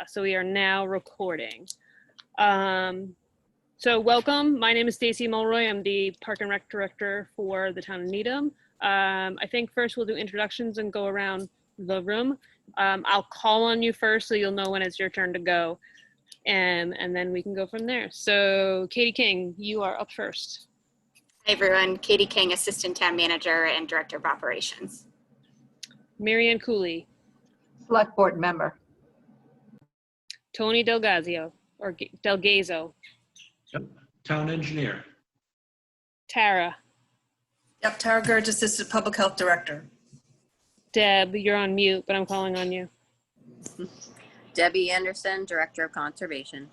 So we are now recording. So welcome. My name is Stacy Mulroy. I'm the Park and Rec Director for the town of Needham. I think first we'll do introductions and go around the room. I'll call on you first so you'll know when it's your turn to go. And then we can go from there. So Katie King, you are up first. Hi everyone, Katie King, Assistant Town Manager and Director of Operations. Marianne Cooley. Select Board Member. Tony Delgazio, or Delgazo. Yep, Town Engineer. Tara. Yep, Tara Gurge, Assistant Public Health Director. Deb, you're on mute, but I'm calling on you. Debbie Anderson, Director of Conservation.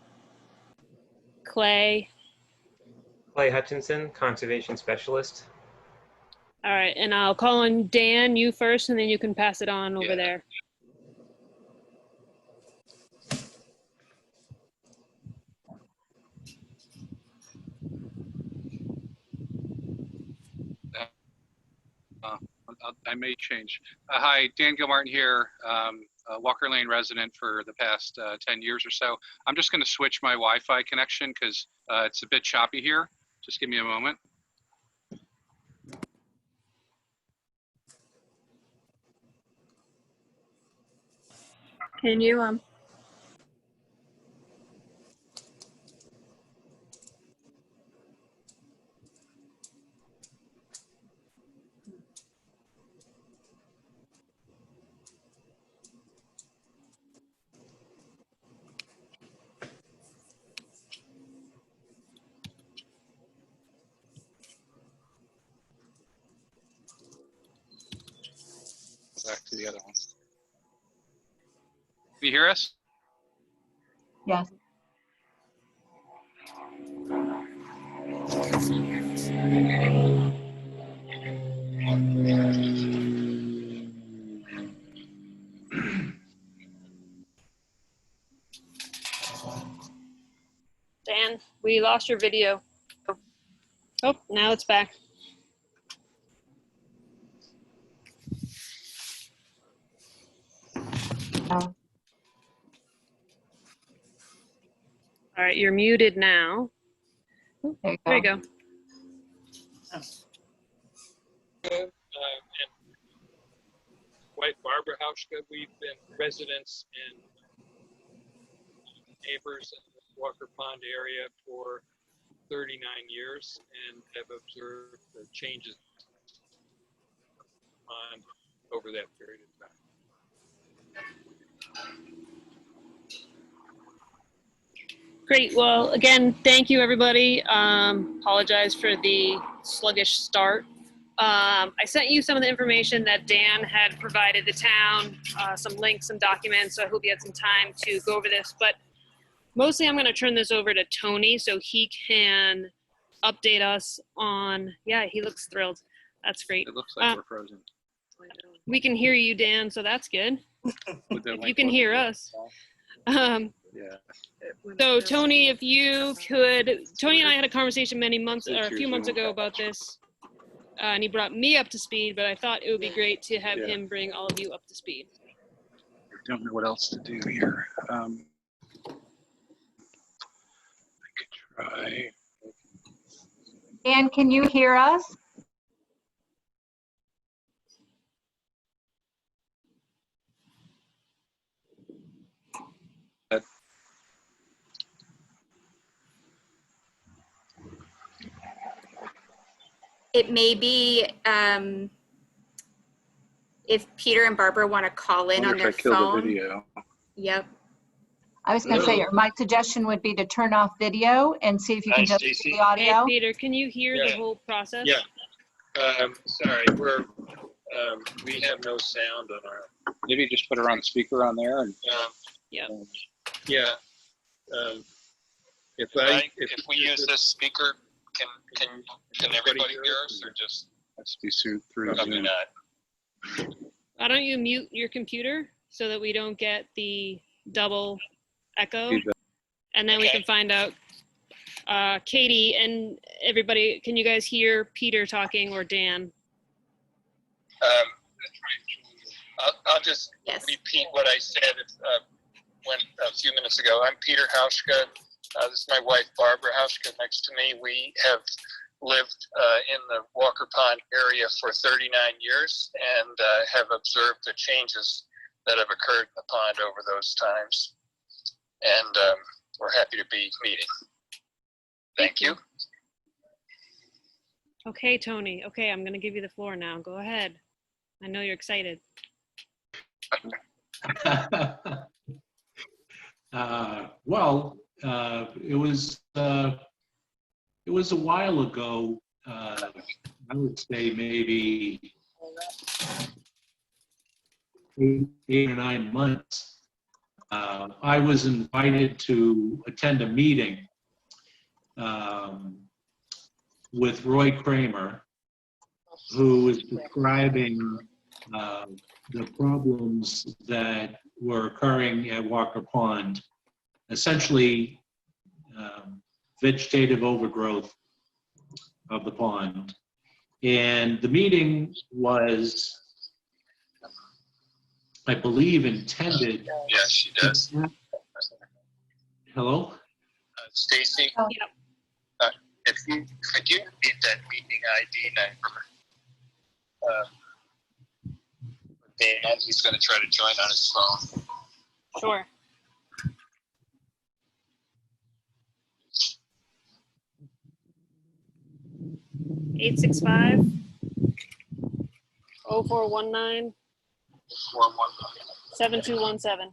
Clay. Clay Hutchinson, Conservation Specialist. All right, and I'll call on Dan, you first, and then you can pass it on over there. I may change. Hi, Dan Gilmartin here, Walker Lane resident for the past 10 years or so. I'm just going to switch my Wi-Fi connection because it's a bit choppy here. Just give me a moment. Can you Back to the other one. Can you hear us? Yes. Dan, we lost your video. Oh, now it's back. Oh. All right, you're muted now. Oh, There there you you go. And wife Barbara Hauschka, we've been residents and neighbors in the Walker Pond area for 39 years and have observed the changes on over that period of time. Great. Well, again, thank you, everybody. Apologize for the sluggish start. I sent you some of the information that Dan had provided the town, some links, some documents, so I hope you had some time to go over this. But mostly I'm going to turn this over to Tony so he can update us on, yeah, he looks thrilled. That's great. It looks like we're frozen. We can hear you, Dan, so that's good. If you can hear us. Yeah. So Tony, if you could, Tony and I had a conversation many months or a few months ago about this, and he brought me up to speed, but I thought it would be great to have him bring all of you up to speed. I don't know what else to do here. I could try. Dan, can you hear us? It may be if Peter and Barbara want to call in on their phone. Video. Yep. I was going to say, my suggestion would be to turn off video and see if you can just see the Hey, audio. Peter, can you hear the whole process? Yeah. Sorry, we have no sound on our. Maybe just put her on speaker on there and. Yeah. Yeah. If we use this speaker, can everybody hear us or just? Let's be through Probably Zoom. not. Why don't you mute your computer so that we don't get the double echo? And then we can find out. Katie and everybody, can you guys hear Peter talking or Dan? I'll just repeat what I said. went a few minutes ago. I'm Peter Hauschka. This is my wife, Barbara Hauschka, next to me. We have lived in the Walker Pond area for 39 years and have observed the changes that have occurred in the pond over those times. And we're happy to be meeting. Thank you. Okay, Tony. Okay, I'm going to give you the floor now. Go ahead. I know you're excited. Well, it was a while ago. I would say maybe 8 or 9 months. I was invited to attend a meeting with Roy Kramer, who was describing the problems that were occurring at Walker Pond, essentially vegetative overgrowth of the pond. And the meeting was, I believe, intended. Yes, she does. Hello? Stacy? Oh. Yep. If you could you repeat that meeting ID number? Dan, he's going to try to join on his phone. Sure. Eight 865-0419 7217.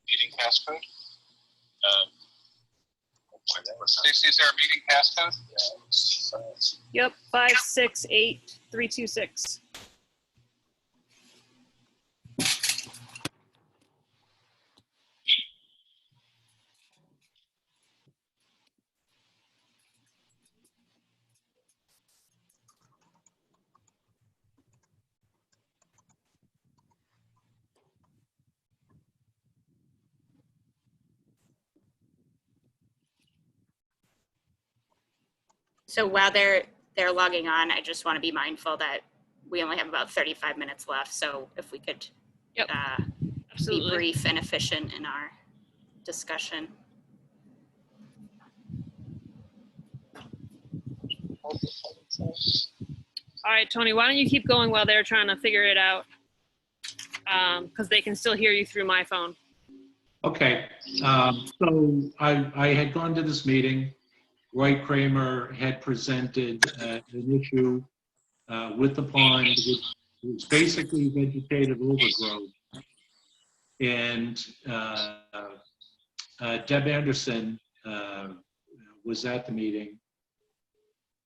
Meeting passcode? Stacy, is there a meeting passcode? Yep, 568326. So while they're logging on, I just want to be mindful that we only have about 35 minutes left. So if we could Yep, be absolutely. brief and efficient in our discussion. All right, Tony, why don't you keep going while they're trying to figure it out? Because they can still hear you through my phone. Okay, so I had gone to this meeting. Roy Kramer had presented an issue with the pond, which was basically vegetative overgrowth. And Deb Anderson was at the meeting.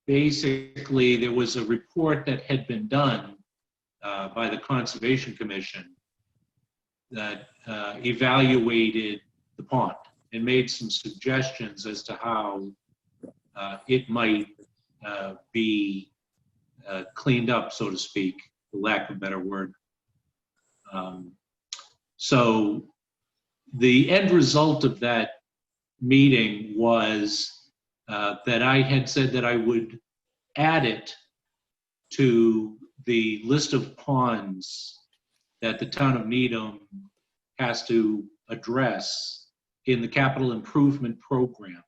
Basically, there was a report that had been done by the Conservation Commission that evaluated the pond and made some suggestions as to how it might be cleaned up, so to speak, for lack of a better word. So the end result of that meeting was that I had said that I would add it to the list of ponds that the town of Needham has to address in the capital improvement program.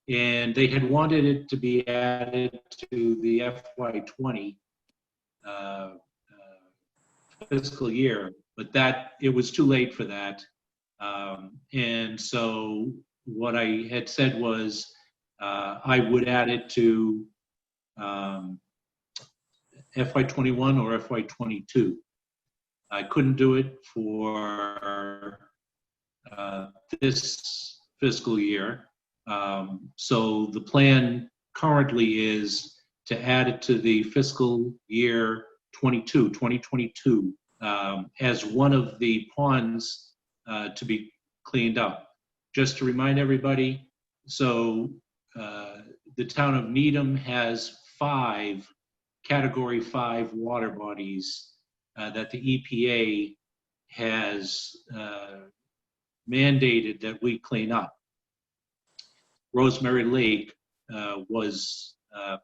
And they had wanted it to be added to the FY20 fiscal year, but it was too late for that. And so what I had said was I would add it to FY21 or FY22. I couldn't do it for this fiscal year. So the plan currently is to add it to the fiscal year 2022, as one of the ponds to be cleaned up. Just to remind everybody, so the town of Needham has 5 Category 5 water bodies that the EPA has mandated that we clean up. Rosemary Lake was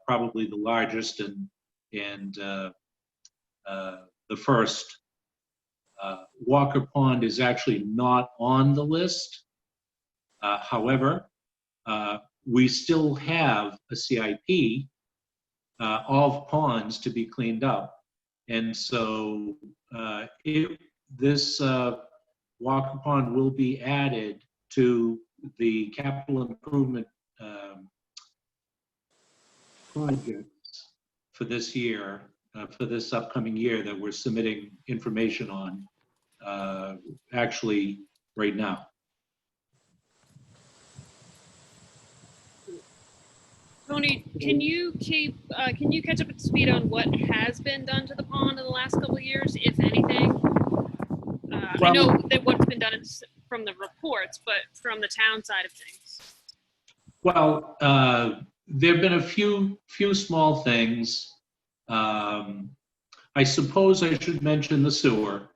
probably the largest and the first. Walker Pond is actually not on the list. However, we still have a CIP of ponds to be cleaned up. And so this Walker Pond will be added to the capital improvement projects for this year, for this upcoming year that we're submitting information on actually right now. Tony, can you catch up to speed on what has been done to the pond in the last couple of years, if anything? I know that what's been done is from the reports, but from the town side of things. Well, there have been a few small things. I suppose I should mention the sewer.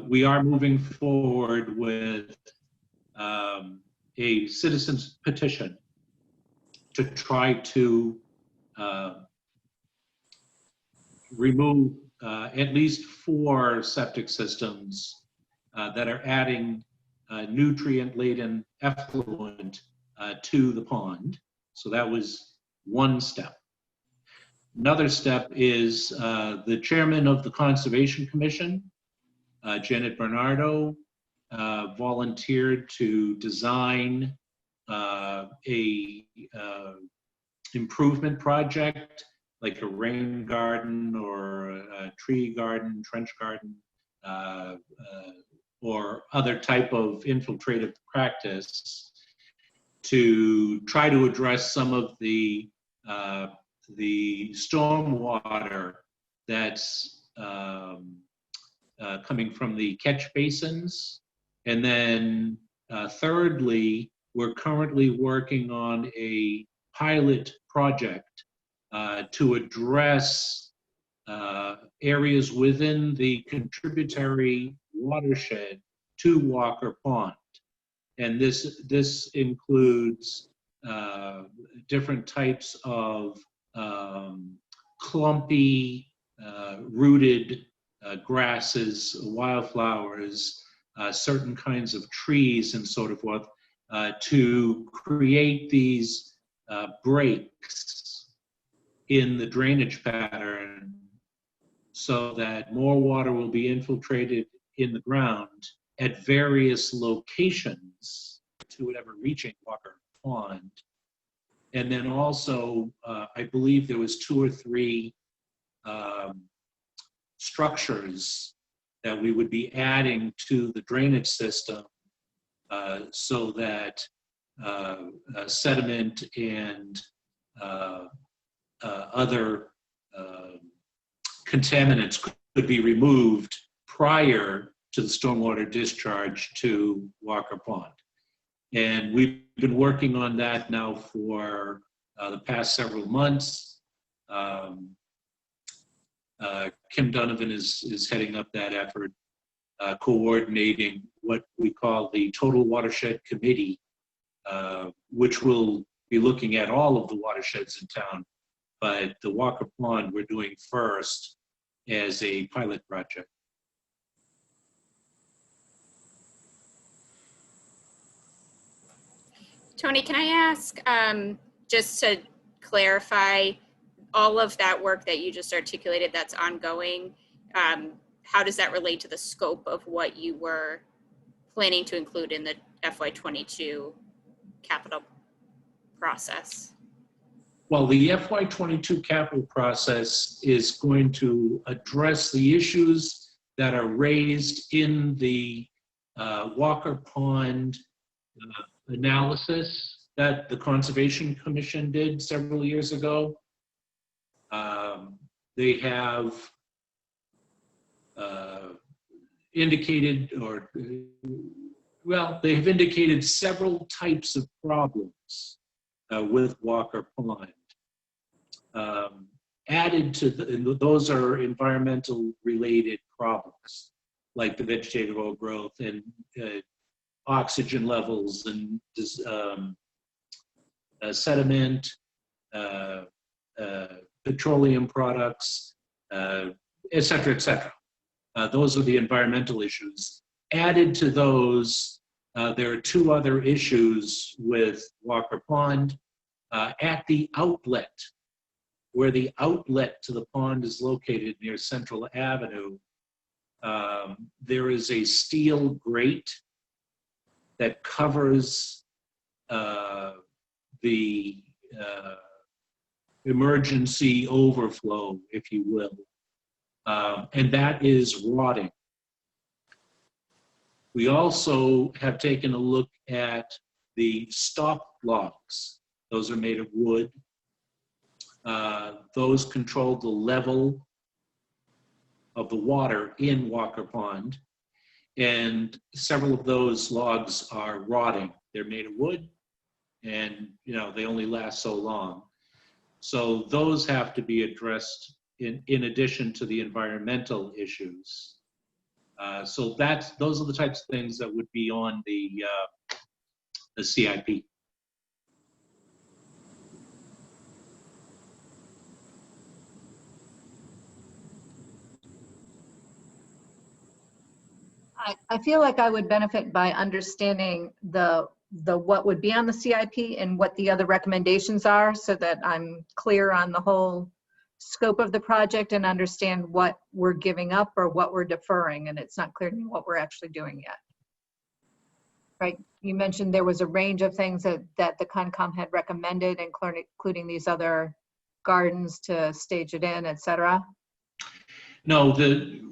We are moving forward with a citizen's petition to try to remove at least 4 septic systems that are adding nutrient-laden effluent to the pond. So that was one step. Another step is the chairman of the Conservation Commission, Janet Bernardo, volunteered to design a improvement project, like a rain garden or a tree garden, trench garden, or other type of infiltrative practice to try to address some of the stormwater that's coming from the catch basins. And then thirdly, we're currently working on a pilot project to address areas within the contributory watershed to Walker Pond. And this includes different types of clumpy, rooted grasses, wildflowers, certain kinds of trees, and so forth, to create these breaks in the drainage pattern so that more water will be infiltrated in the ground at various locations to it ever reaching Walker Pond. And then also, I believe there was 2 or 3 structures that we would be adding to the drainage system so that sediment and other contaminants could be removed prior to the stormwater discharge to Walker Pond. And we've been working on that now for the past several months. Kim Donovan is heading up that effort, coordinating what we call the Total Watershed Committee, which will be looking at all of the watersheds in town. But the Walker Pond we're doing first as a pilot project. Tony, can I ask, just to clarify, all of that work that you just articulated that's ongoing, how does that relate to the scope of what you were planning to include in the FY22 capital process? Well, the FY22 capital process is going to address the issues that are raised in the Walker Pond analysis that the Conservation Commission did several years ago. They have indicated, they have indicated several types of problems with Walker Pond. Added to those are environmental related problems, like the vegetative overgrowth and oxygen levels and sediment, petroleum products, et cetera, et cetera. Those are the environmental issues. Added to those, there are two other issues with Walker Pond. At the outlet, where the outlet to the pond is located near Central Avenue, there is a steel grate that covers the emergency overflow, if you will, and that is rotting. We also have taken a look at the stop logs. Those are made of wood. Those control the level of the water in Walker Pond, and several of those logs are rotting. They're made of wood, and they only last so long. So those have to be addressed in addition to the environmental issues. So those are the types of things that would be on the CIP. I feel like I would benefit by understanding the what would be on the CIP and what the other recommendations are, so that I'm clear on the whole scope of the project and understand what we're giving up or what we're deferring, and it's not clear to me what we're actually doing yet. Right, you mentioned there was a range of things that the Concom had recommended, including these other gardens to stage it in, et cetera. No,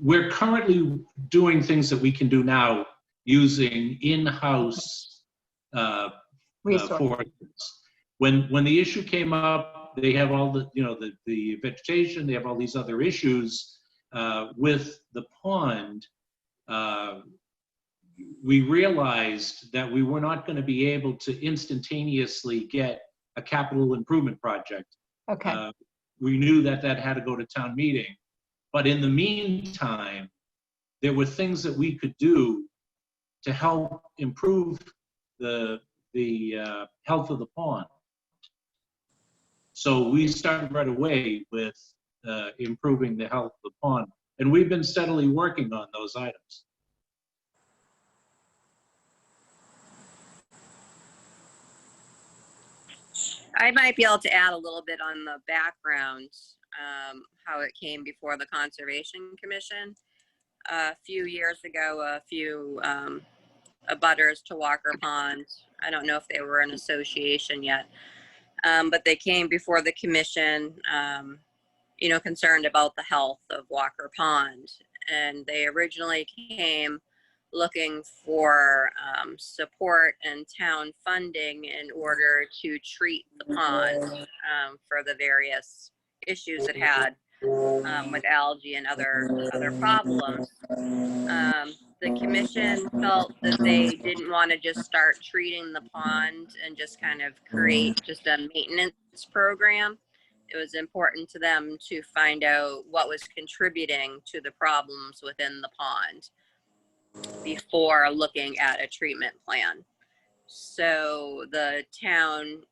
we're currently doing things that we can do now using in-house foresters. When the issue came up, they have all the vegetation, they have all these other issues with the pond. We realized that we were not going to be able to instantaneously get a capital improvement project. Okay. We knew that had to go to town meeting. But in the meantime, there were things that we could do to help improve the health of the pond. So we started right away with improving the health of the pond. And we've been steadily working on those items. I might be able to add a little bit on the background, how it came before the Conservation Commission. A few years ago, a few abutters to Walker Pond, I don't know if they were an association yet, but they came before the commission, concerned about the health of Walker Pond. And they originally came looking for support and town funding in order to treat the pond for the various issues it had with algae and other problems. The commission felt that they didn't want to just start treating the pond and just kind of create just a maintenance program. It was important to them to find out what was contributing to the problems within the pond before looking at a treatment plan. So the town,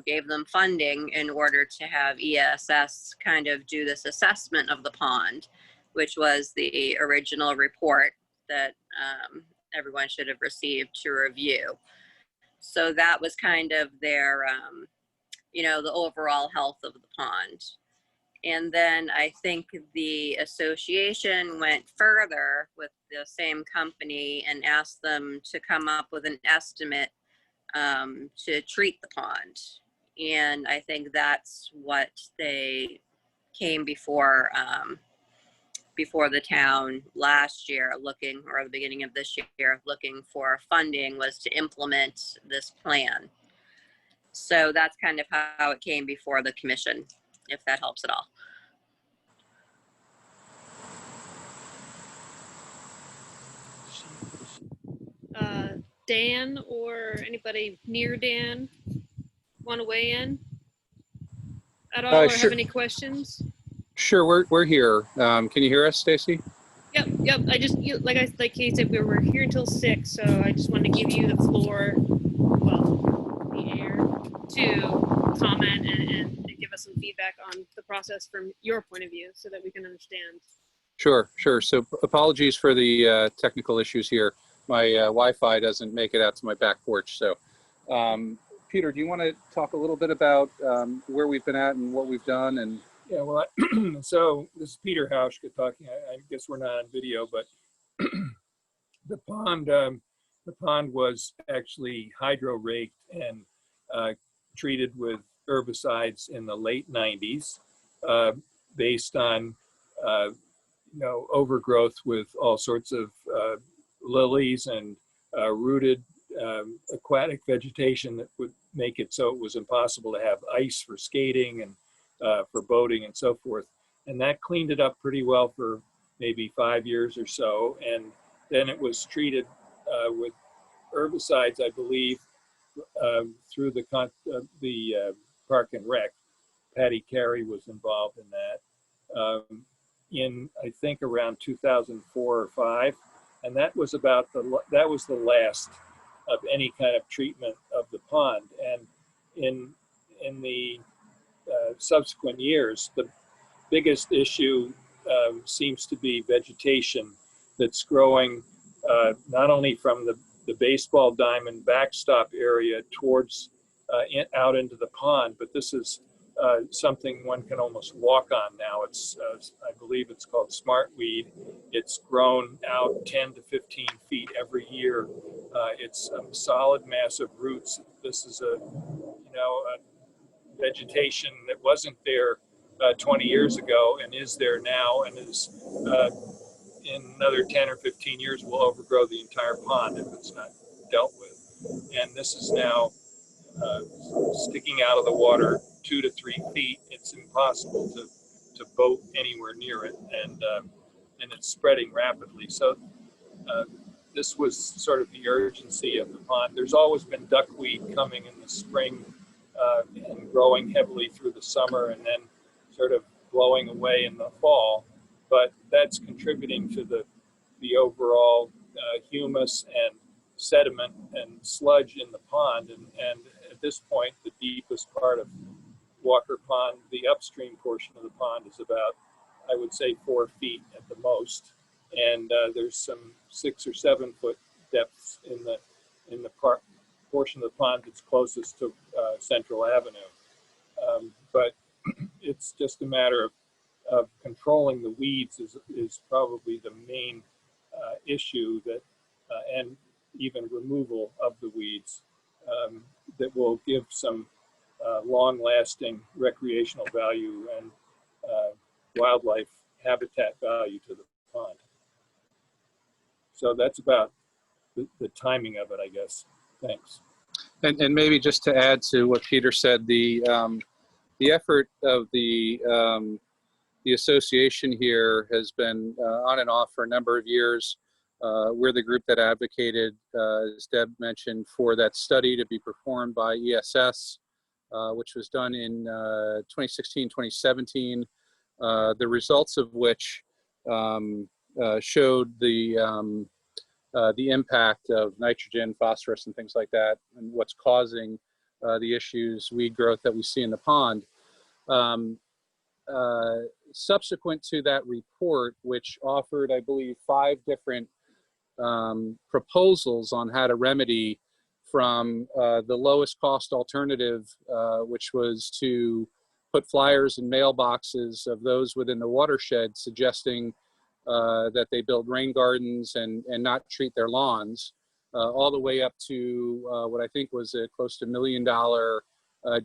gave them funding in order to have ESS kind of do this assessment of the pond, which was the original report that everyone should have received to review. So that was kind of their, the overall health of the pond. And then I think the association went further with the same company and asked them to come up with an estimate to treat the pond. And I think that's what they came before the town last year looking, or the beginning of this year, looking for funding was to implement this plan. So that's kind of how it came before the commission, if that helps at all. Dan or anybody near Dan want to weigh in at all or Sure. have any questions? Sure, we're here. Can you hear us, Stacy? Yep. Like Kate said, we're here until 6, so I just wanted to give you the floor, the air to comment and give us some feedback on the process from your point of view so that we can understand. Sure, sure. So apologies for the technical issues here. My Wi-Fi doesn't make it out to my back porch. So, Peter, do you want to talk a little bit about where we've been at and what we've done? And Yeah, well, so this is Peter Hauschka talking. I guess we're not on video, but the pond was actually hydro raked and treated with herbicides in the late 90s, based on overgrowth with all sorts of lilies and rooted aquatic vegetation that would make it so it was impossible to have ice for skating and for boating and so forth. And that cleaned it up pretty well for maybe 5 years or so. And then it was treated with herbicides, I believe, through the Park and Rec. Patty Carey was involved in that. In I think around 2004 or 5, and that was the last of any kind of treatment of the pond. And in the subsequent years, the biggest issue seems to be vegetation that's growing not only from the baseball diamond backstop area towards out into the pond, but this is something one can almost walk on now. It's I believe it's called Smartweed. It's grown out 10 to 15 feet every year. It's a solid mass of roots. This is a vegetation that wasn't there 20 years ago and is there now, and is in another 10 or 15 years will overgrow the entire pond if it's not dealt with. And this is now sticking out of the water 2 to 3 feet. It's impossible to boat anywhere near it, and it's spreading rapidly. So this was sort of the urgency of the pond. There's always been duckweed coming in the spring and growing heavily through the summer and then sort of blowing away in the fall, but that's contributing to the overall humus and sediment and sludge in the pond. And at this point, the deepest part of Walker Pond, the upstream portion of the pond, is about, I would say, 4 feet at the most. And there's some 6 or 7 foot depths in the portion of the pond that's closest to Central Avenue. But it's just a matter of controlling the weeds is probably the main issue, that and even removal of the weeds that will give some long-lasting recreational value and wildlife habitat value to the pond. So that's about the timing of it, I guess. Thanks. And maybe just to add to what Peter said, the effort of the association here has been on and off for a number of years. We're the group that advocated, as Deb mentioned, for that study to be performed by ESS, which was done in 2016, 2017, the results of which showed the impact of nitrogen, phosphorus, and things like that, and what's causing the issues, weed growth that we see in the pond. Subsequent to that report, which offered, I believe, 5 different proposals on how to remedy, from the lowest cost alternative, which was to put flyers in mailboxes of those within the watershed suggesting that they build rain gardens and not treat their lawns, all the way up to what I think was a close to $1 million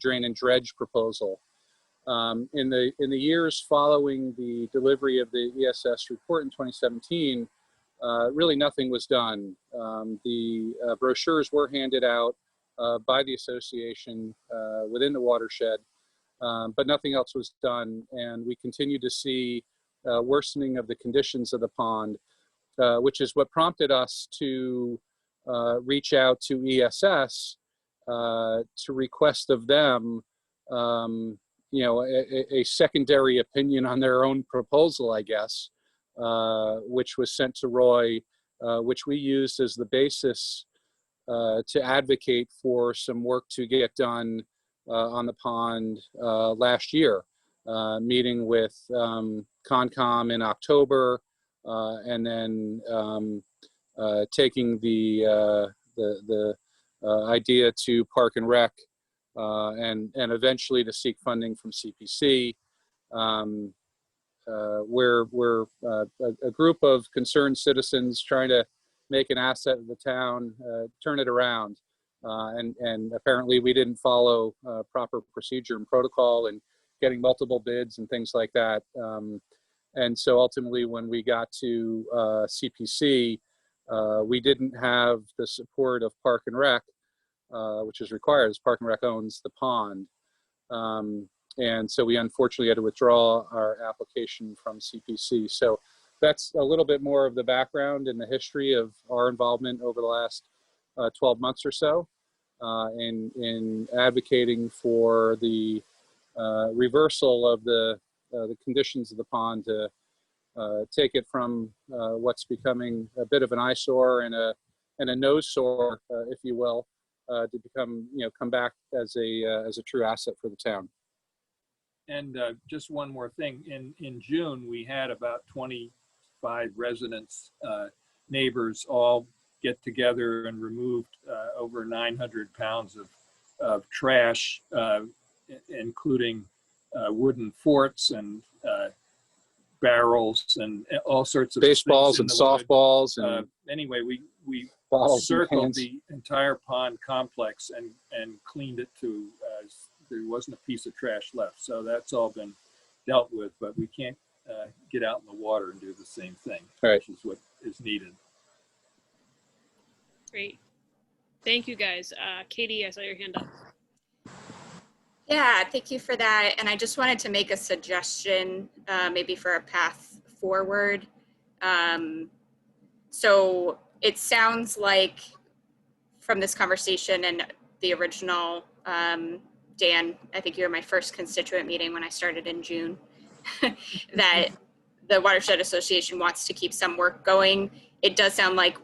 drain and dredge proposal. In the years following the delivery of the ESS report in 2017, really nothing was done. The brochures were handed out by the association within the watershed, but nothing else was done, and we continue to see worsening of the conditions of the pond, which is what prompted us to reach out to ESS to request of them a secondary opinion on their own proposal, I guess, which was sent to Roy, which we used as the basis to advocate for some work to get done on the pond last year, meeting with Concom in October, and then taking the idea to Park and Rec, and eventually to seek funding from CPC. We're a group of concerned citizens trying to make an asset of the town, turn it around. And apparently we didn't follow proper procedure and protocol and getting multiple bids and things like that. And so ultimately when we got to CPC, we didn't have the support of Park and Rec, which is required as Park and Rec owns the pond. And so we unfortunately had to withdraw our application from CPC. So that's a little bit more of the background and the history of our involvement over the last 12 months or so in advocating for the reversal of the conditions of the pond to take it from what's becoming a bit of an eyesore and a nose sore, if you will, to become, come back as a true asset for the town. And just one more thing, in June, we had about 25 residents, neighbors, all get together and removed over 900 pounds of trash, including wooden forts and barrels and all sorts of baseballs and softballs. And anyway, we bottles circled the entire pond complex and cleaned it to there wasn't a piece of trash left. So that's all been dealt with, but we can't get out in the water and do the same thing, right, which is what is needed. Great. Thank you, guys. Katie, I saw your hand up. Yeah, thank you for that. And I just wanted to make a suggestion, maybe for a path forward. So it sounds like from this conversation and the original, Dan, I think you were my first constituent meeting when I started in June, that the Watershed Association wants to keep some work going. It does sound like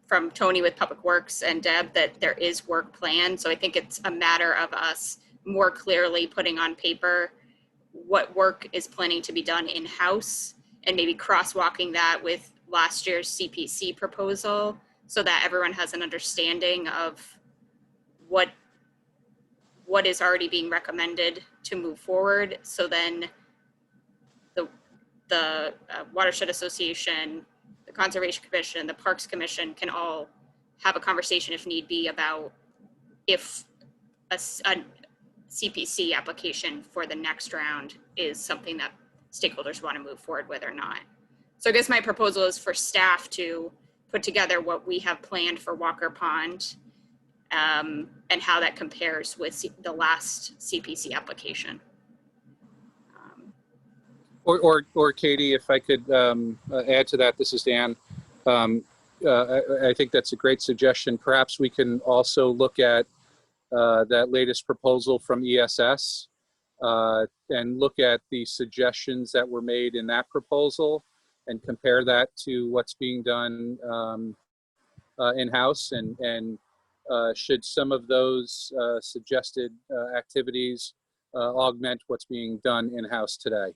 from Tony with Public Works and Deb that there is work planned. So I think it's a matter of us more clearly putting on paper what work is planning to be done in-house and maybe crosswalking that with last year's CPC proposal so that everyone has an understanding of what is already being recommended to move forward. So then the Watershed Association, the Conservation Commission, the Parks Commission can all have a conversation if need be about if a CPC application for the next round is something that stakeholders want to move forward with or not. So I guess my proposal is for staff to put together what we have planned for Walker Pond and how that compares with the last CPC application. Or Katie, if I could add to that, this is Dan. I think that's a great suggestion. Perhaps we can also look at that latest proposal from ESS and look at the suggestions that were made in that proposal and compare that to what's being done in-house, and should some of those suggested activities augment what's being done in-house today.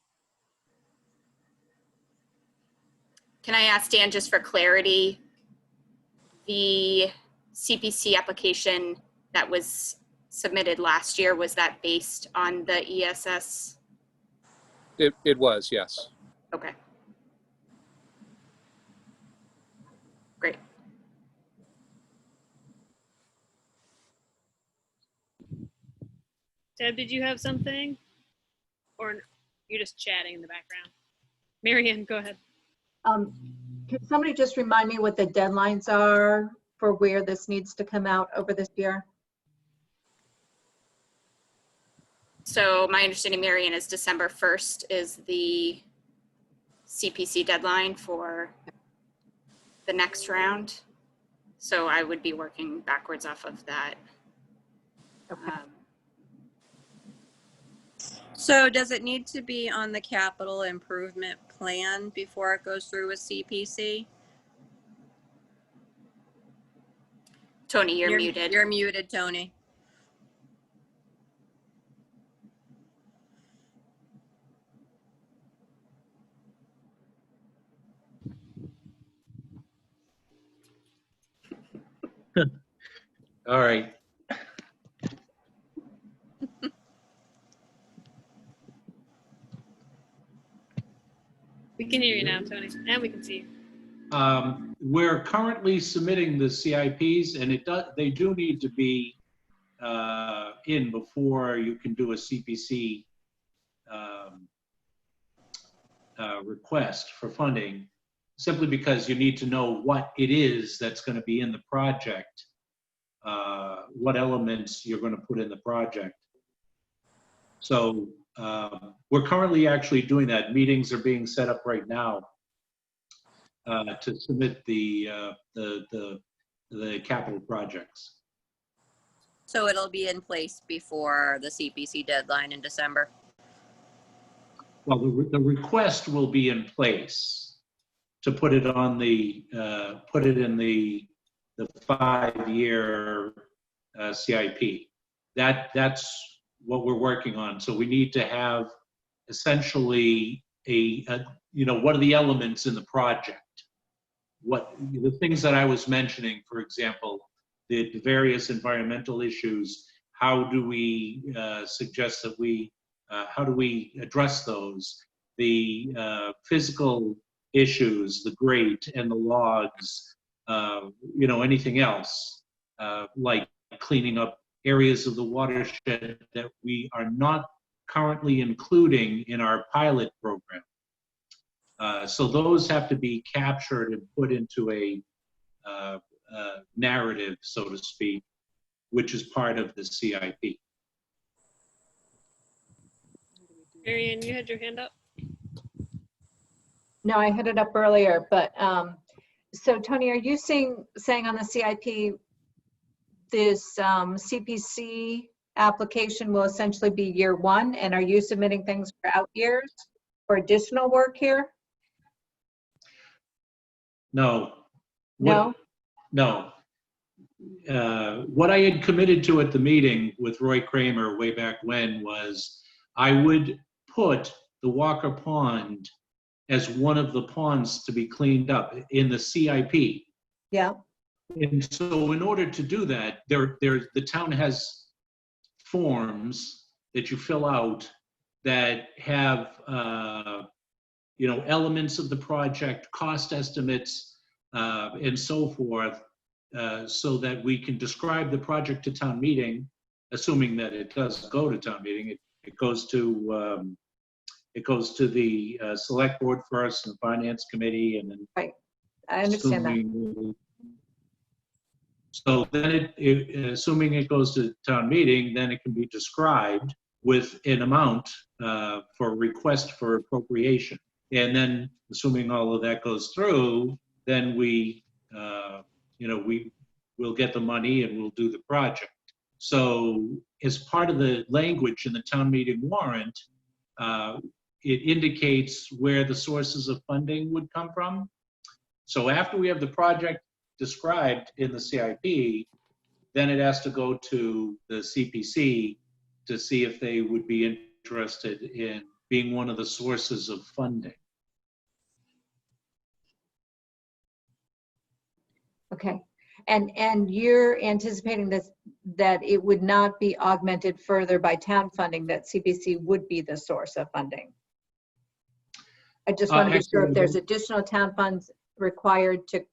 Can I ask Dan, just for clarity, the CPC application that was submitted last year, was that based on the ESS? It was, yes. Okay. Great. Deb, did you have something? Or you're just chatting in the background? Marianne, go ahead. Can somebody just remind me what the deadlines are for where this needs to come out over this year? So my understanding, Marianne, is December 1st is the CPC deadline for the next round. So I would be working backwards off of that. Okay. So does it need to be on the capital improvement plan before it goes through with CPC? Tony, you're muted. You're muted, Tony. All right. We can hear you now, Tony, and we can see you. We're currently submitting the CIPs, and they do need to be in before you can do a CPC request for funding, simply because you need to know what it is that's going to be in the project, what elements you're going to put in the project. So we're currently actually doing that. Meetings are being set up right now to submit the capital projects. So it'll be in place before the CPC deadline in December. Well, the request will be in place to put it on the put it in the 5-year CIP. That's what we're working on. So we need to have essentially what are the elements in the project? What the things that I was mentioning, for example, the various environmental issues. How do we suggest that we how do we address those? The physical issues, the grate and the logs, anything else, like cleaning up areas of the watershed that we are not currently including in our pilot program. So those have to be captured and put into a narrative, so to speak, which is part of the CIP. Marianne, you had your hand up? No, I had it up earlier, but so Tony, are you saying on the CIP, this CPC application will essentially be year 1, and are you submitting things for out years for additional work here? No. No? No. What I had committed to at the meeting with Roy Kramer way back when was I would put the Walker Pond as one of the ponds to be cleaned up in the CIP. Yeah. And so in order to do that, the town has forms that you fill out that have elements of the project, cost estimates, and so forth, so that we can describe the project to town meeting, assuming that it does go to town meeting. It goes to the select board first and finance committee, and then right. I understand that. So then assuming it goes to town meeting, then it can be described with an amount for request for appropriation. And then assuming all of that goes through, then we will get the money and we'll do the project. So as part of the language in the town meeting warrant, it indicates where the sources of funding would come from. So after we have the project described in the CIP, then it has to go to the CPC to see if they would be interested in being one of the sources of funding. Okay. And you're anticipating that it would not be augmented further by town funding, that CPC would be the source of funding? I just want to be sure if there's additional town funds required to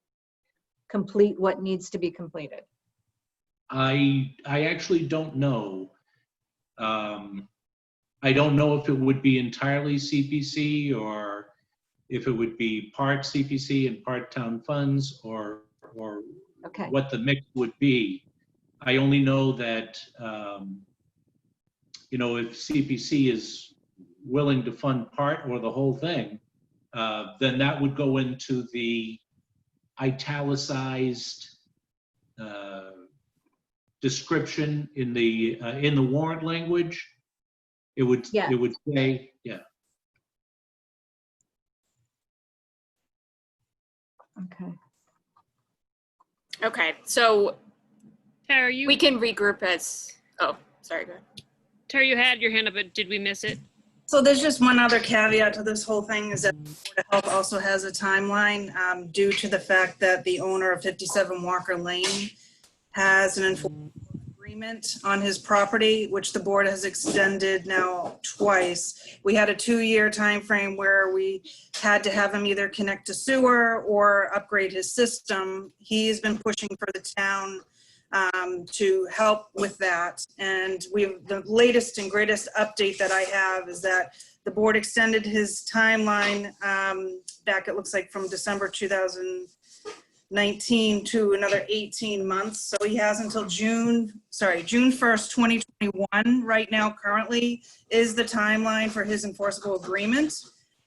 complete what needs to be completed. I actually don't know. I don't know if it would be entirely CPC or if it would be part CPC and part town funds, or okay. what the mix would be. I only know that if CPC is willing to fund part or the whole thing, then that would go into the italicized description in the warrant language. It would say, yeah. Okay. Okay, so Tara, we can regroup as, oh, sorry, go ahead. Tara, you had your hand up, but did we miss it? So there's just one other caveat to this whole thing, is that Board of Health also has a timeline due to the fact that the owner of 57 Walker Lane has an enforcement agreement on his property, which the board has extended now twice. We had a 2-year time frame where we had to have him either connect to sewer or upgrade his system. He's been pushing for the town to help with that. And the latest and greatest update that I have is that the board extended his timeline back, it looks like from December 2019 to another 18 months. So he has until June 1st, 2021 right now currently is the timeline for his enforceable agreement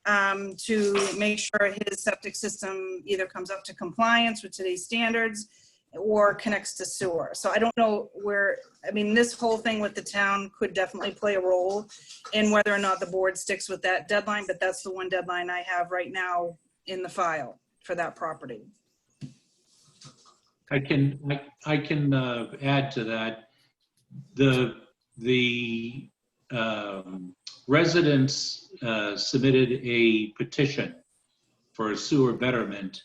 to make sure his septic system either comes up to compliance with today's standards or connects to sewer. So I don't know this whole thing with the town could definitely play a role in whether or not the board sticks with that deadline, but that's the one deadline I have right now in the file for that property. I can add to that. The residents submitted a petition for a sewer betterment.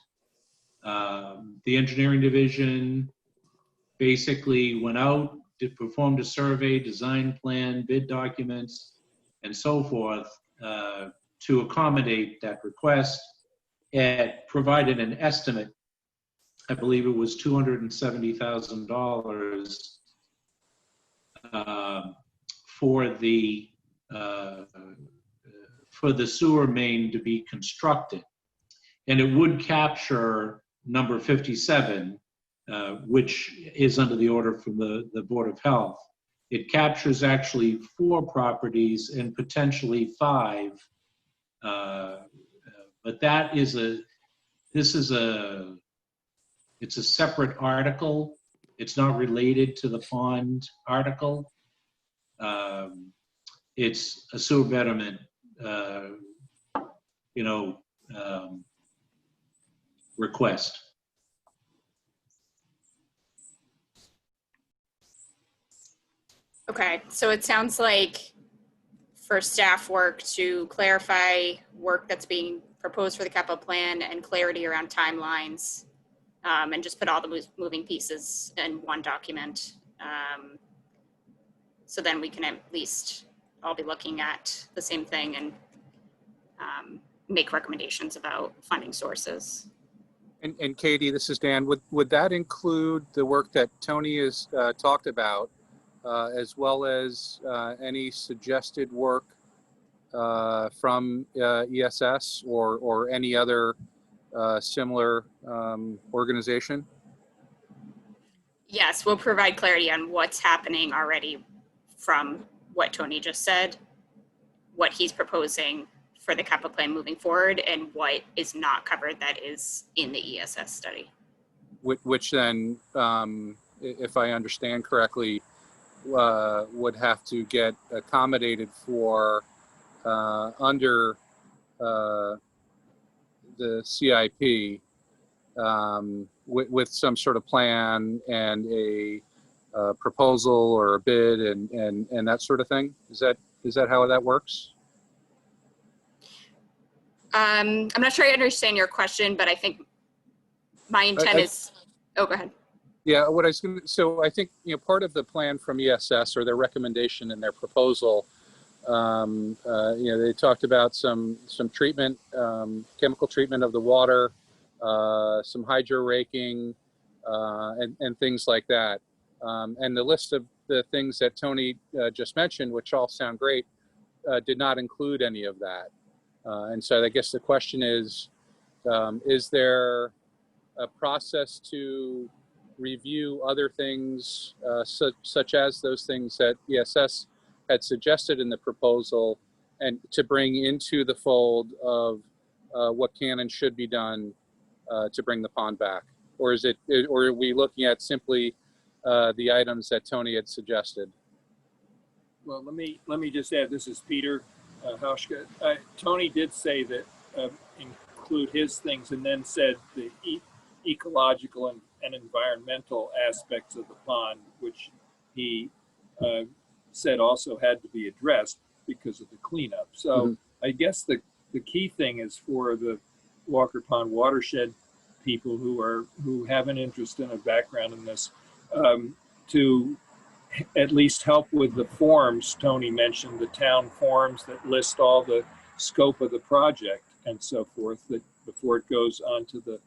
The engineering division basically went out, performed a survey, design plan, bid documents, and so forth to accommodate that request, and provided an estimate. I believe it was $270,000 for the sewer main to be constructed, and it would capture number 57, which is under the order from the Board of Health. It captures actually 4 properties and potentially 5, but it's a separate article. It's not related to the pond article. It's a sewer betterment, request. Okay, so it sounds like for staff work to clarify work that's being proposed for the capital plan and clarity around timelines, and just put all the moving pieces in one document. So then we can at least all be looking at the same thing and make recommendations about funding sources. And Katie, this is Dan. Would that include the work that Tony has talked about, as well as any suggested work from ESS or any other similar organization? Yes, we'll provide clarity on what's happening already from what Tony just said, what he's proposing for the capital plan moving forward, and what is not covered that is in the ESS study. Which then, if I understand correctly, would have to get accommodated for under the CIP with some sort of plan and a proposal or a bid and that sort of thing. Is that how that works? I'm not sure I understand your question, but I think my intent is, oh, go ahead. Yeah, so I think, part of the plan from ESS or their recommendation in their proposal, they talked about some treatment, chemical treatment of the water, some hydro raking, and things like that. And the list of the things that Tony just mentioned, which all sound great, did not include any of that. And so I guess the question is there a process to review other things such as those things that ESS had suggested in the proposal, and to bring into the fold of what can and should be done to bring the pond back? Or or are we looking at simply the items that Tony had suggested? Well, let me just add, this is Peter Hauschka. Tony did say that include his things, and then said the ecological and environmental aspects of the pond, which he said also had to be addressed because of the cleanup. So I guess the key thing is for the Walker Pond watershed people who have an interest and a background in this, to at least help with the forms. Tony mentioned the town forms that list all the scope of the project and so forth, that before it goes onto the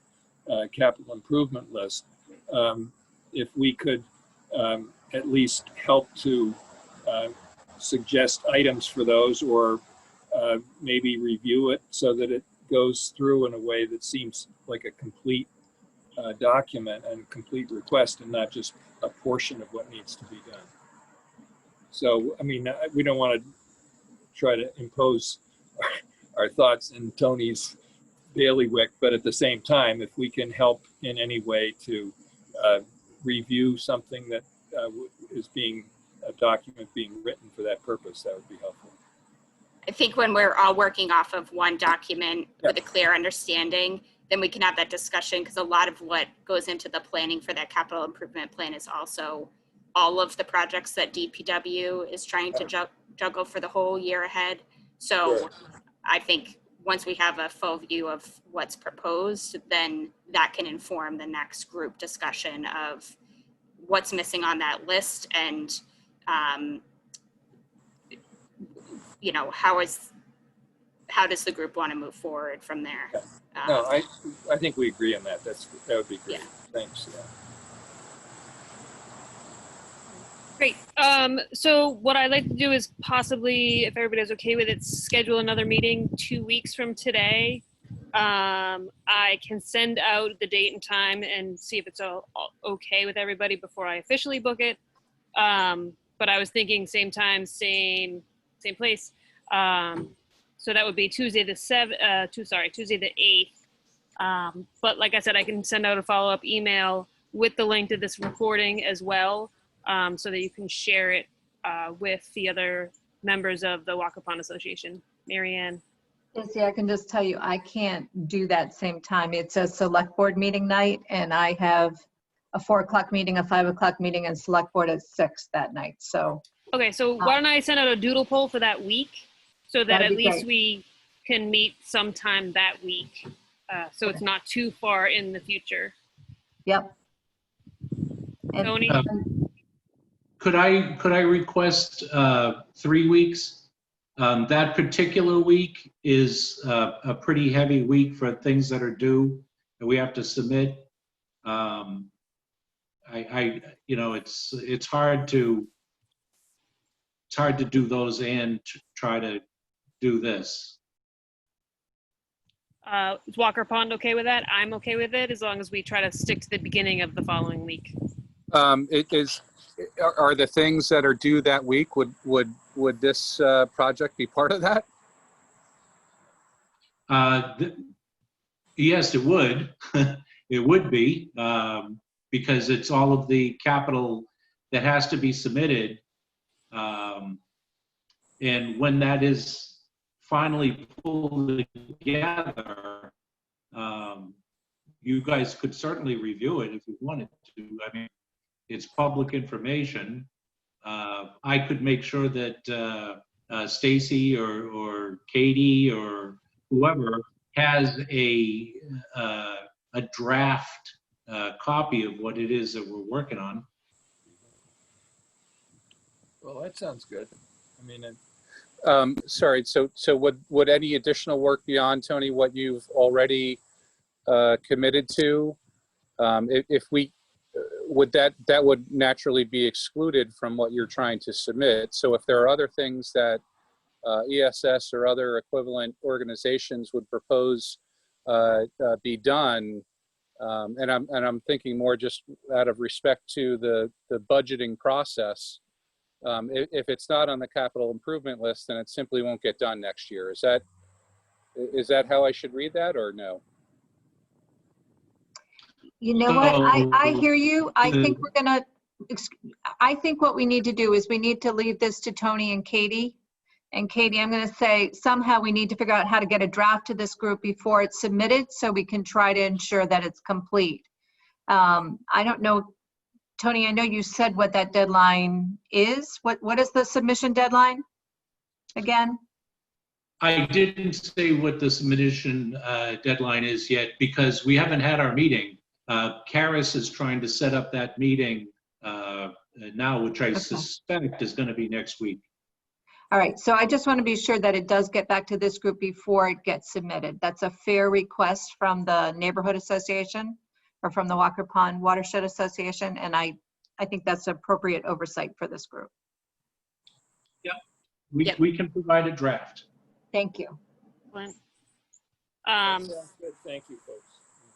capital improvement list. If we could at least help to suggest items for those, or maybe review it so that it goes through in a way that seems like a complete document and complete request, and not just a portion of what needs to be done. So, I mean, we don't want to try to impose our thoughts in Tony's bailiwick, but at the same time, if we can help in any way to review something that is being a document being written for that purpose, that would be helpful. I think when we're all working off of one document with a clear understanding, then we can have that discussion, because a lot of what goes into the planning for that capital improvement plan is also all of the projects that DPW is trying to juggle for the whole year ahead. So I think once we have a full view of what's proposed, then that can inform the next group discussion of what's missing on that list, and you know, how does the group want to move forward from there? No, I think we agree on that. That would be great. Yeah. Thanks. Yeah. Great. So what I'd like to do is possibly, if everybody's okay with it, schedule another meeting 2 weeks from today. I can send out the date and time and see if it's all okay with everybody before I officially book it. But I was thinking same time, same place. So that would be Tuesday the 8th. But like I said, I can send out a follow-up email with the link to this recording as well, so that you can share it with the other members of the Walker Pond Association. Marianne. Stacey, I can just tell you, I can't do that same time. It's a select board meeting night, and I have a 4 o'clock meeting, a 5 o'clock meeting, and select board at 6 that night. So. Okay, so why don't I send out a doodle poll for that week, so that That'd at be least great. we can meet sometime that week, so it's not too far in the future. Yep. And, Tony? Could I request 3 weeks? That particular week is a pretty heavy week for things that are due that we have to submit. You know, it's hard to do those and try to do this. Is Walker Pond okay with that? I'm okay with it, as long as we try to stick to the beginning of the following week. Are the things that are due that week, would this project be part of that? Yes, it would. It would be, because it's all of the capital that has to be submitted. And when that is finally pulled together, you guys could certainly review it if you wanted to. I mean, it's public information. I could make sure that Stacy or Katie or whoever has a draft copy of what it is that we're working on. Well, that sounds good. I mean, Sorry, so would any additional work beyond, Tony, what you've already committed to, if we, would that would naturally be excluded from what you're trying to submit? So if there are other things that ESS or other equivalent organizations would propose be done, and I'm thinking more just out of respect to the budgeting process, if it's not on the capital improvement list, then it simply won't get done next year. Is that how I should read that, or no? you know what? I hear you. I think I think what we need to do is we need to leave this to Tony and Katie. And Katie, I'm going to say somehow we need to figure out how to get a draft to this group before it's submitted, so we can try to ensure that it's complete. I don't know, Tony, I know you said what that deadline is. What is the submission deadline again? I didn't say what the submission deadline is yet, because we haven't had our meeting. Karis is trying to set up that meeting now, which I suspect is going to be next week. All right, so I just want to be sure that it does get back to this group before it gets submitted. That's a fair request from the Neighborhood Association or from the Walker Pond Watershed Association, and I think that's appropriate oversight for this group. We can provide a draft. Thank you. That sounds good. Thank you, folks.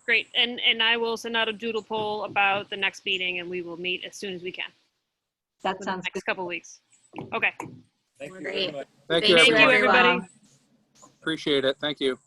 Great, and I will send out a doodle poll about the next meeting, and we will meet as soon as we can. That Within sounds the good. next couple of weeks. Okay. Thank you Great. very much. Thank you, Thank you, everyone. everybody. Appreciate it. Thank you.